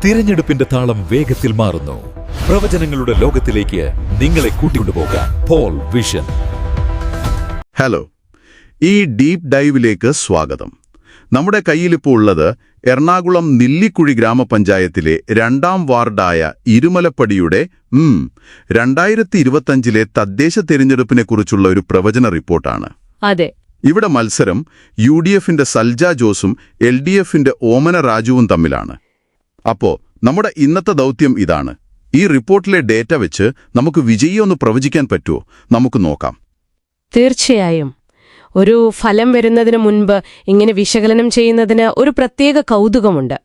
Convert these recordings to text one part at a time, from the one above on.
തിരഞ്ഞെടുപ്പിന്റെ താളം വേഗത്തിൽ മാറുന്നു. പ്രവചനങ്ങളുടെ ലോകത്തിലേക്ക് നിങ്ങളെ കൂട്ടിക്കൊണ്ടുപോകാൻ പോൾ വിഷൻ. ഹലോ, ഈ ഡീപ് ഡൈവിലേക്ക് സ്വാഗതം. നമ്മുടെ കയ്യിലിപ്പോൾ ഉള്ളത് എറണാകുളം നെല്ലിക്കുഴി ഗ്രാമപഞ്ചായത്തിലെ 2ാം വാർഡായ ഇരുമലപ്പടിയുടെ 2025 തദ്ദേശ തെരഞ്ഞെടുപ്പിനെക്കുറിച്ചുള്ള ഒരു പ്രവചന റിപ്പോർട്ടാണ്. അതെ, ഇവിടെ മത്സരം UDFന്റെ സൽജ ജോസും LDFന്റെ ഓമന രാജുവും തമ്മിലാണ്. അപ്പോ നമ്മുടെ ഇന്നത്തെ ദൗത്യം ഇതാണ്. ഈ റിപ്പോർട്ടിലെ ഡേറ്റ വെച്ച് നമുക്ക് വിജയിയൊന്ന് പ്രവചിക്കാൻ പറ്റുമോ? നമുക്ക് നോക്കാം. തീർച്ചയായും. ഒരു ഫലം വരുന്നതിന് മുൻപ് ഇങ്ങനെ വിശകലനം ചെയ്യുന്നതിന് ഒരു പ്രത്യേക കൗതുകമുണ്ട്.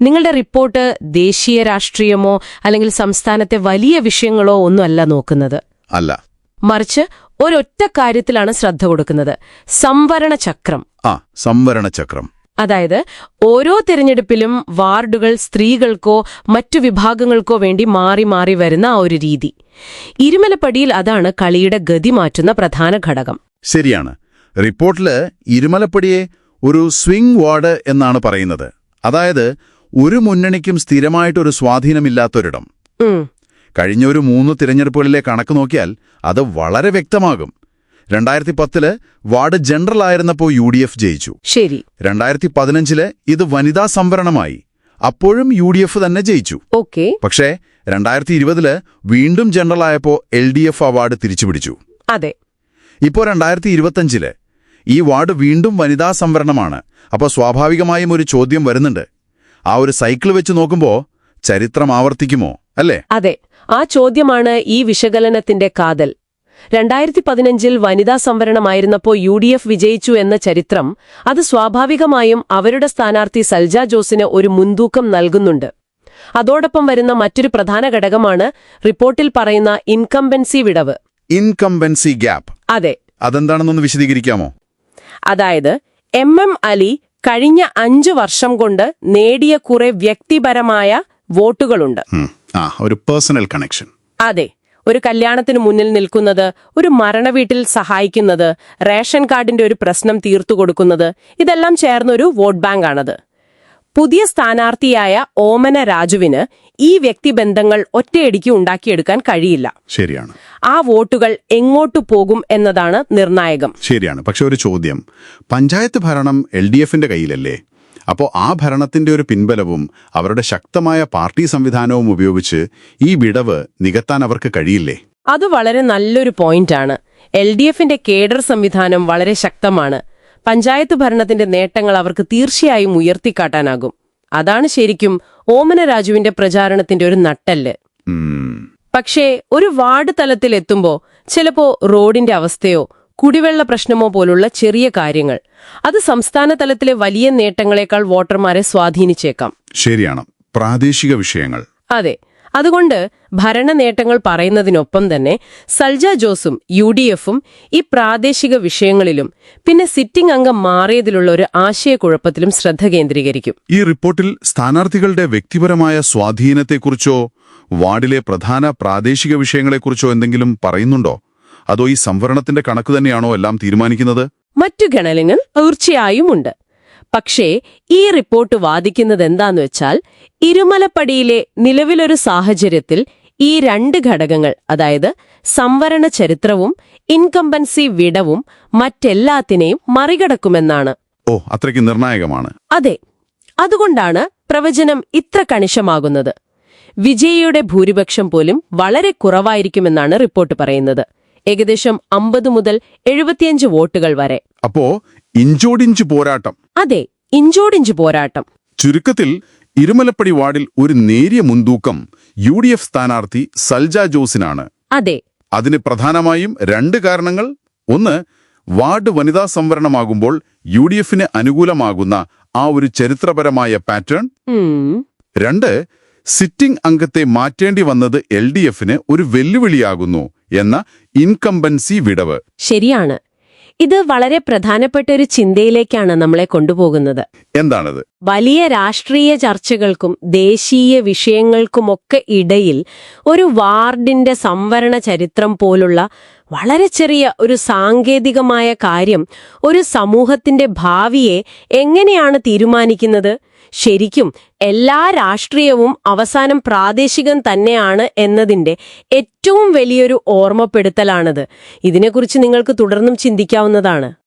നിങ്ങളുടെ റിപ്പോർട്ട് ദേശീയ രാഷ്ട്രീയമോ അല്ലെങ്കിൽ സംസ്ഥാനത്തെ വലിയ വിഷയങ്ങളോ ഒന്നുമല്ല നോക്കുന്നത്. അല്ല, മറിച്ച് ഒരൊറ്റ കാര്യത്തിലാണ് ശ്രദ്ധ കൊടുക്കുന്നത്: സംവരണ ചക്രം. സംവരണ ചക്രം. അതായത് ഓരോ തിരഞ്ഞെടുപ്പിലും വാർഡുകൾ സ്ത്രീകൾക്കോ മറ്റു വിഭാഗങ്ങൾക്കോ വേണ്ടി മാറി മാറി വരുന്ന ആ ഒരു രീതി. ഇരുമലപ്പടിയിൽ അതാണ് കളിയുടെ ഗതി മാറ്റുന്ന പ്രധാന ഘടകം. ശരിയാണ്. റിപ്പോർട്ടില് ഇരുമലപ്പടിയെ ഒരു സ്വിംഗ് വാർഡ് എന്നാണ് പറയുന്നത്. അതായത് ഒരു മുന്നണിക്കും സ്ഥിരമായിട്ടൊരു സ്വാധീനമില്ലാത്തൊരിടം. കഴിഞ്ഞ ഒരു 3 തിരഞ്ഞെടുപ്പുകളിലെ കണക്ക് നോക്കിയാൽ അത് വളരെ വ്യക്തമാകും. 2010 വാർഡ് ജനറൽ ആയിരുന്നപ്പോൾ UDF ജയിച്ചു. ശരി. 2015 ഇത് വനിതാ സംവരണമായി. അപ്പോഴും UDF തന്നെ ജയിച്ചു. ഓക്കെ. പക്ഷേ 2020 വീണ്ടും ജനറൽ ആയപ്പോൾ LDF ആ വാർഡ് തിരിച്ചുപിടിച്ചു. അതെ. ഇപ്പോൾ 2025 ഈ വാർഡ് വീണ്ടും വനിതാ സംവരണമാണ്. അപ്പോൾ സ്വാഭാവികമായും ഒരു ചോദ്യം വരുന്നുണ്ട്. ആ ഒരു സൈക്കിൾ വെച്ച് നോക്കുമ്പോൾ ചരിത്രം ആവർത്തിക്കുമോ, അല്ലേ? അതെ, ആ ചോദ്യമാണ് ഈ വിശകലനത്തിന്റെ കാതൽ. 2015 വനിതാ സംവരണമായിരുന്നപ്പോൾ UDF വിജയിച്ചു എന്ന ചരിത്രം, അത് സ്വാഭാവികമായും അവരുടെ സ്ഥാനാർത്ഥി സൽജ ജോസിന് ഒരു മുൻതൂക്കം നൽകുന്നുണ്ട്. അതോടൊപ്പം വരുന്ന മറ്റൊരു പ്രധാന ഘടകമാണ് റിപ്പോർട്ടിൽ പറയുന്ന ഇൻകംബൻസി വിടവ്. Incumbency gap. അതെ. അതെന്താണെന്നൊന്ന് വിശദീകരിക്കാമോ? അതായത് MM അലി കഴിഞ്ഞ 5 വർഷം കൊണ്ട് നേടിയ കുറെ വ്യക്തിപരമായ വോട്ടുകളുണ്ട്. ഒരു പേഴ്സണൽ കണക്ഷൻ. അതെ. ഒരു കല്യാണത്തിന് മുന്നിൽ നിൽക്കുന്നത്, ഒരു മരണവീട്ടിൽ സഹായിക്കുന്നത്, റേഷൻ കാർഡിന്റെ ഒരു പ്രശ്നം തീർത്തു കൊടുക്കുന്നത്, ഇതെല്ലാം ചേർന്നൊരു വോട്ട് ബാങ്കാണത്. പുതിയ സ്ഥാനാർത്ഥിയായ ഓമന രാജുവിന് ഈ വ്യക്തിബന്ധങ്ങൾ ഒറ്റയടിക്ക് ഉണ്ടാക്കിയെടുക്കാൻ കഴിയില്ല. ശരിയാണ്. ആ വോട്ടുകൾ എങ്ങോട്ടു പോകും എന്നതാണ് നിർണായകം. ശരിയാണ്. പക്ഷെ ഒരു ചോദ്യം, പഞ്ചായത്ത് ഭരണം LDFന്റെ കയ്യിലല്ലേ? അപ്പോൾ ആ ഭരണത്തിന്റെ ഒരു പിൻബലവും അവരുടെ ശക്തമായ പാർട്ടി സംവിധാനവും ഉപയോഗിച്ച് ഈ വിടവ് നികത്താൻ അവർക്ക് കഴിയില്ലേ? അത് വളരെ നല്ലൊരു പോയിന്റാണ്. LDFന്റെ കേഡർ സംവിധാനം വളരെ ശക്തമാണ്. പഞ്ചായത്ത് ഭരണത്തിന്റെ നേട്ടങ്ങൾ അവർക്ക് തീർച്ചയായും ഉയർത്തിക്കാട്ടാനാകും. അതാണ് ശരിക്കും ഓമന രാജുവിന്റെ പ്രചാരണത്തിന്റെ ഒരു നട്ടെല്ല്. പക്ഷേ ഒരു വാർഡ് തലത്തിലെത്തുമ്പോ ചിലപ്പോ റോഡിന്റെ അവസ്ഥയോ കുടിവെള്ള പ്രശ്നമോ പോലുള്ള ചെറിയ കാര്യങ്ങൾ, അത് സംസ്ഥാന തലത്തിലെ വലിയ നേട്ടങ്ങളെക്കാൾ വോട്ടർമാരെ സ്വാധീനിച്ചേക്കാം. ശരിയാണ്. പ്രാദേശിക വിഷയങ്ങൾ. അതെ. അതുകൊണ്ട് ഭരണ നേട്ടങ്ങൾ പറയുന്നതിനൊപ്പം തന്നെ സൽജ ജോസും UDFും ഈ പ്രാദേശിക വിഷയങ്ങളിലും പിന്നെ സിറ്റിംഗ് അംഗം മാറിയതിലുള്ള ഒരു ആശയക്കുഴപ്പത്തിലും ശ്രദ്ധ കേന്ദ്രീകരിക്കും. ഈ റിപ്പോർട്ടിൽ സ്ഥാനാർത്ഥികളുടെ വ്യക്തിപരമായ സ്വാധീനത്തെക്കുറിച്ചോ വാർഡിലെ പ്രധാന പ്രാദേശിക വിഷയങ്ങളെക്കുറിച്ചോ എന്തെങ്കിലും പറയുന്നുണ്ടോ? അതോ ഈ സംവരണത്തിന്റെ കണക്ക് തന്നെയാണോ എല്ലാം തീരുമാനിക്കുന്നത്? മറ്റു ഗണനങ്ങൾ തീർച്ചയായും ഉണ്ട്. പക്ഷേ ഈ റിപ്പോർട്ട് വാദിക്കുന്നത് എന്താന്ന് വെച്ചാൽ, ഇരുമലപ്പടിയിലെ നിലവിലൊരു സാഹചര്യത്തിൽ ഈ 2 ഘടകങ്ങൾ, അതായത് സംവരണ ചരിത്രവും ഇൻകംബൻസി വിടവും മറ്റെല്ലാത്തിനെയും മറികടക്കുമെന്നാണ്. അത്രയ്ക്ക് നിർണായകമാണ്. അതെ. അതുകൊണ്ടാണ് പ്രവചനം ഇത്ര കണിശമാകുന്നത്. വിജയിയുടെ ഭൂരിപക്ഷം പോലും വളരെ കുറവായിരിക്കുമെന്നാണ് റിപ്പോർട്ട് പറയുന്നത്. ഏകദേശം 50 മുതൽ 75 വോട്ടുകൾ വരെ. അപ്പോ ഇഞ്ചോടിഞ്ച് പോരാട്ടം. അതെ, ഇഞ്ചോടിഞ്ച് പോരാട്ടം. ചുരുക്കത്തിൽ ഇരുമലപ്പടി വാർഡിൽ ഒരു നേരിയ മുൻതൂക്കം UDF സ്ഥാനാർത്ഥി സൽജ ജോസിനാണ്. അതെ. അതിന് പ്രധാനമായും 2 കാരണങ്ങൾ. ഒന്ന്, വാർഡ് വനിതാ സംവരണമാകുമ്പോൾ UDFന് അനുകൂലമാകുന്ന ആ ഒരു ചരിത്രപരമായ പാറ്റേൺ. 2, സിറ്റിംഗ് അംഗത്തെ മാറ്റേണ്ടി വന്നത് LDFന് ഒരു വെല്ലുവിളിയാകുന്നു എന്ന ഇൻകംബൻസി വിടവ്. ശരിയാണ്. ഇത് വളരെ പ്രധാനപ്പെട്ട ഒരു ചിന്തയിലേക്കാണ് നമ്മളെ കൊണ്ടുപോകുന്നത്. എന്താണത്? വലിയ രാഷ്ട്രീയ ചർച്ചകൾക്കും ദേശീയ വിഷയങ്ങൾക്കുമൊക്കെ ഇടയിൽ ഒരു വാർഡിന്റെ സംവരണ ചരിത്രം പോലുള്ള വളരെ ചെറിയ ഒരു സാങ്കേതികമായ കാര്യം ഒരു സമൂഹത്തിന്റെ ഭാവിയെ എങ്ങനെയാണ് തീരുമാനിക്കുന്നത്? ശരിക്കും എല്ലാ രാഷ്ട്രീയവും അവസാനം പ്രാദേശികം തന്നെയാണ് എന്നതിന്റെ ഏറ്റവും വലിയൊരു ഓർമ്മപ്പെടുത്തലാണത്. ഇതിനെക്കുറിച്ച് നിങ്ങൾക്ക് തുടർന്നും ചിന്തിക്കാവുന്നതാണ്.